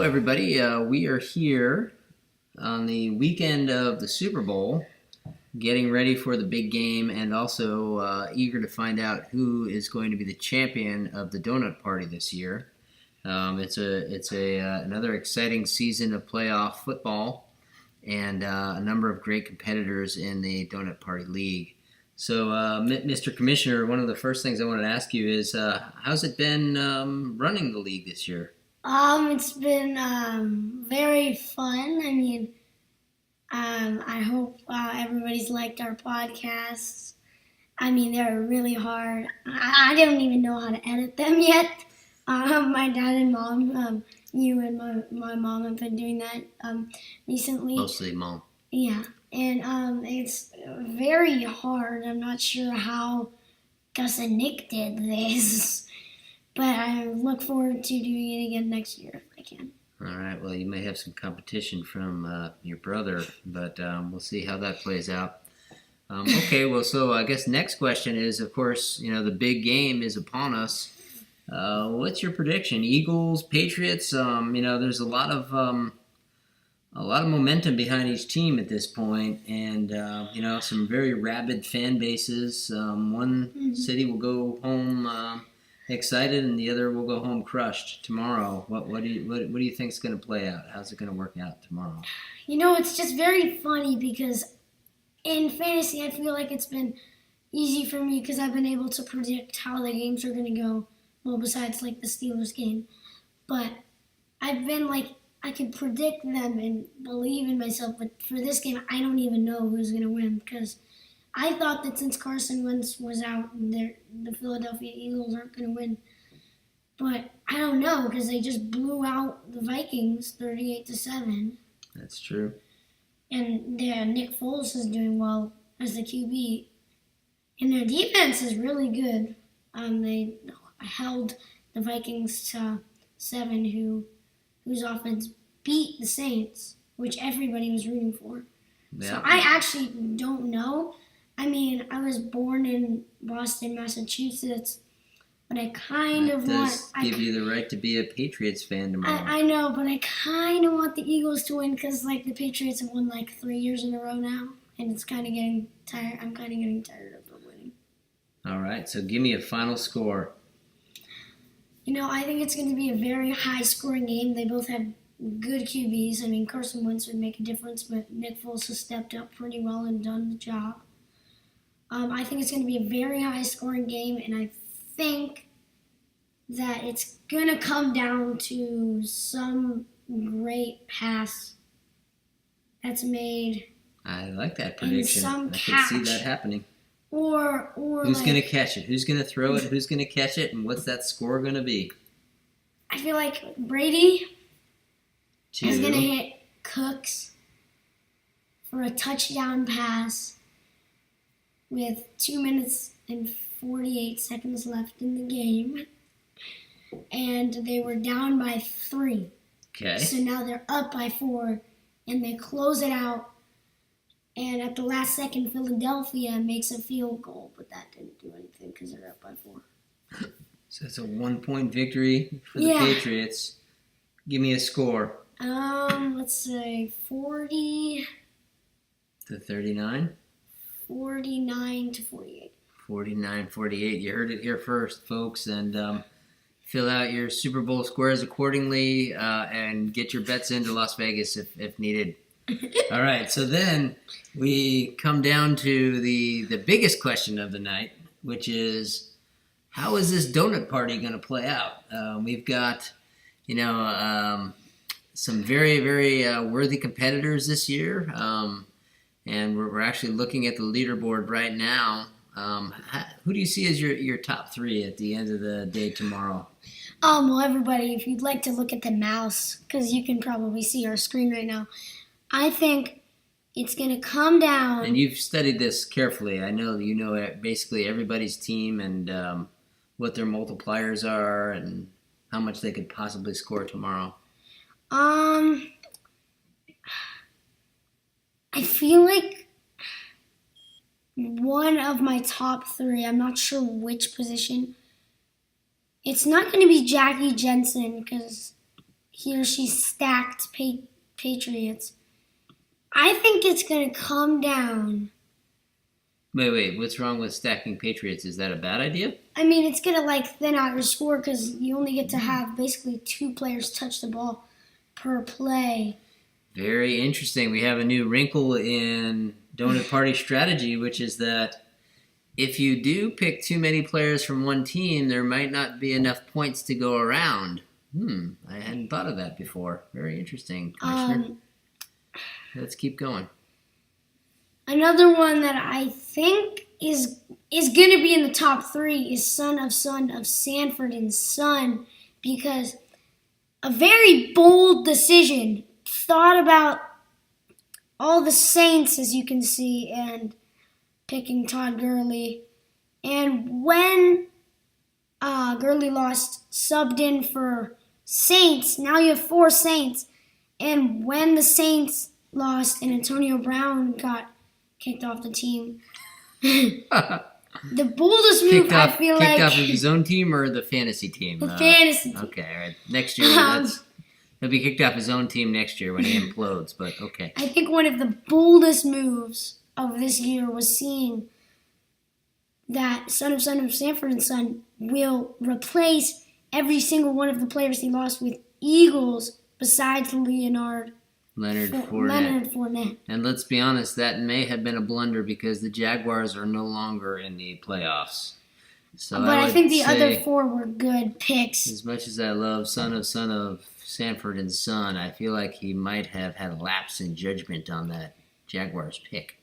So, everybody, we are here on the weekend of the Super Bowl, getting ready for the big game, and also eager to find out who is going to be the champion of the donut party this year. It's another exciting season of playoff football, and a number of great competitors in the Donut Party League. So, Mr. Commissioner, one of the first things I wanted to ask you is, how's it been running the league this year? It's been very fun. I hope everybody's liked our podcasts. They're really hard. I don't even know how to edit them yet. My dad and mom, you and my mom have been doing that recently. Mostly mom. Yeah, and it's very hard. I'm not sure how Gus and Nick did this. But I look forward to doing it again next year if I can. All right. Well, you may have some competition from your brother, but we'll see how that plays out. Okay. Well, so I guess next question is, of course, the big game is upon us. What's your prediction? Eagles, Patriots. There's a lot of momentum behind each team at this point, and some very rabid fan bases. One city will go home excited, and the other will go home crushed tomorrow. What do you think is going to play out? How's it going to work out tomorrow? It's just very funny because in fantasy, I feel like it's been easy for me because I've been able to predict how the games are going to go. Well, besides like the Steelers game, but I've been I can predict them and believe in myself. But for this game, I don't even know who's going to win because I thought that since Carson Wentz was out, the Philadelphia Eagles aren't going to win. But I don't know because they just blew out the Vikings 38-7. That's true. And Nick Foles is doing well as the QB. And their defense is really good. They held the Vikings to 7, whose offense beat the Saints, which everybody was rooting for. Yeah. So I actually don't know. I was born in Boston, Massachusetts, but I kind of want... give you the right to be a Patriots fan tomorrow. I know, but I kind of want the Eagles to win because, the Patriots have won, 3 years in a row now, and it's kind of getting tired. I'm kind of getting tired of them winning. All right, so give me a final score. I think it's going to be a very high-scoring game. They both have good QBs. Carson Wentz would make a difference, but Nick Foles has stepped up pretty well and done the job. I think it's going to be a very high-scoring game, and I think that it's going to come down to some great pass that's made. I like that prediction. I can see that happening. Or who's going to catch it? Who's going to throw it? Who's going to catch it? And what's that score going to be? I feel like Brady is going to hit Cooks for a touchdown pass with 2 minutes and 48 seconds left in the game. And they were down by 3. Okay. So now they're up by 4, and they close it out. And at the last second, Philadelphia makes a field goal, but that didn't do anything because they're up by 4. So it's a 1-point victory for the Patriots. Give me a score. Let's say 40 to 39. 49-48. 49-48. You heard it here first, folks, and fill out your Super Bowl squares accordingly, and get your bets into Las Vegas if needed. All right, so then we come down to the biggest question of the night, which is, how is this donut party going to play out? We've got, some very, very worthy competitors this year, and we're actually looking at the leaderboard right now. Who do you see as your top 3 at the end of the day tomorrow? Well, everybody, if you'd like to look at the mouse, because you can probably see our screen right now, I think it's going to come down. And you've studied this carefully. I know you know basically everybody's team and what their multipliers are and how much they could possibly score tomorrow. I feel like one of my top 3, I'm not sure which position. It's not going to be Jackie Jensen because he or she stacked Patriots. I think it's going to come down. Wait. What's wrong with stacking Patriots? Is that a bad idea? I mean, it's going to thin out your score because you only get to have basically 2 players touch the ball per play. Very interesting. We have a new wrinkle in Donut Party strategy, which is that if you do pick too many players from one team, there might not be enough points to go around. I hadn't thought of that before. Very interesting, Commissioner. Let's keep going. Another one that I think is going to be in the top 3 is Son of Sanford and Son, because a very bold decision, thought about all the Saints, as you can see, and picking Todd Gurley. And when Gurley lost, subbed in for Saints, now you have 4 Saints. And when the Saints lost and Antonio Brown got kicked off the team, the boldest move, I feel like... Kicked off of his own team or the fantasy team? The fantasy team. Okay, all right. Next year, he'll be kicked off his own team next year when he implodes, but okay. I think one of the boldest moves of this year was seeing that Son of Sanford and Son will replace every single one of the players he lost with Eagles besides Leonard Fournette. And let's be honest, that may have been a blunder because the Jaguars are no longer in the playoffs. So but I think the other 4 were good picks. As much as I love Son of Sanford and Son, I feel like he might have had a lapse in judgment on that Jaguars pick.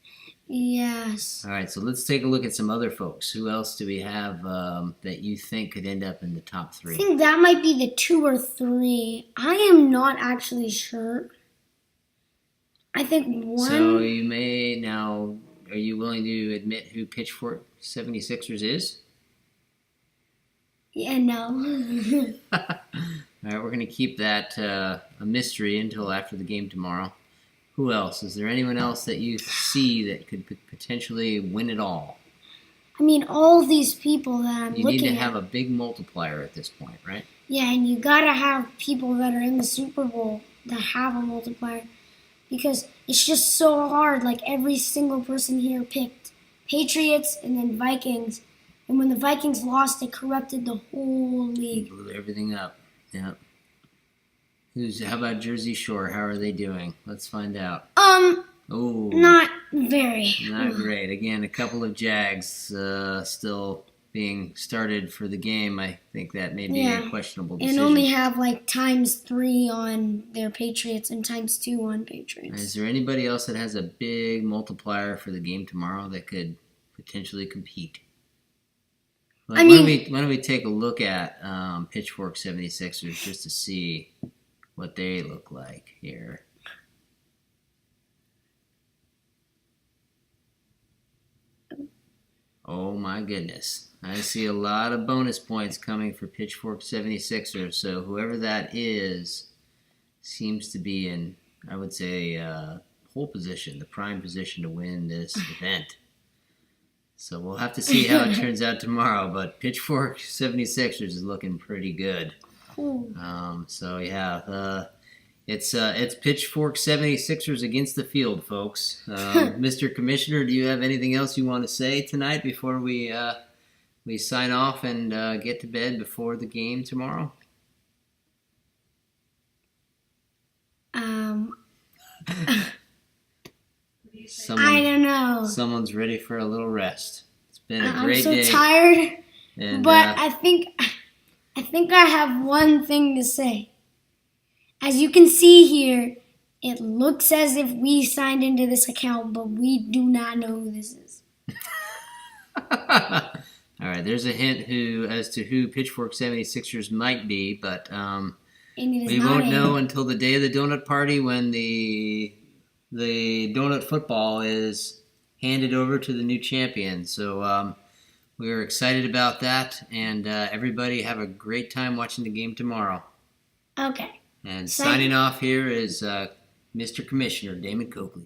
Yes. All right, so let's take a look at some other folks. Who else do we have that you think could end up in the top 3? I think that might be the 2 or 3. I am not actually sure. I think one... So you may now... Are you willing to admit who Pitchfork 76ers is? Yeah, no. All right, we're going to keep that a mystery until after the game tomorrow. Who else? Is there anyone else that you see that could potentially win it all? I mean, all these people that I'm looking at... You need to have a big multiplier at this point, right? Yeah, and you got to have people that are in the Super Bowl that have a multiplier. Because it's just so hard. Every single person here picked Patriots and then Vikings. And when the Vikings lost, it corrupted the whole league. Blew everything up. Yeah. How about Jersey Shore? How are they doing? Let's find out. Not very. Not great. Again, a couple of Jags still being started for the game. I think that may be a questionable decision. And only have ×3 on their Patriots and ×2 on Patriots. Is there anybody else that has a big multiplier for the game tomorrow that could potentially compete? Why don't we take a look at Pitchfork 76ers just to see what they look like here. Oh my goodness. I see a lot of bonus points coming for Pitchfork 76ers, so whoever that is seems to be in, I would say, pole position, the prime position to win this event. So we'll have to see how it turns out tomorrow, but Pitchfork 76ers is looking pretty good. It's Pitchfork 76ers against the field, folks. Mr. Commissioner, do you have anything else you want to say tonight before we sign off and get to bed before the game tomorrow? I don't know. Someone's ready for a little rest. It's been a great day. I'm so tired, but I think I have one thing to say. As you can see here, it looks as if we signed into this account, but we do not know who this is. All right, there's a hint as to who Pitchfork 76ers might be, but we won't know until the day of the donut party when the donut football is handed over to the new champion. So we're excited about that, and everybody have a great time watching the game tomorrow. Okay. And signing off here is Mr. Commissioner Damon Coakley.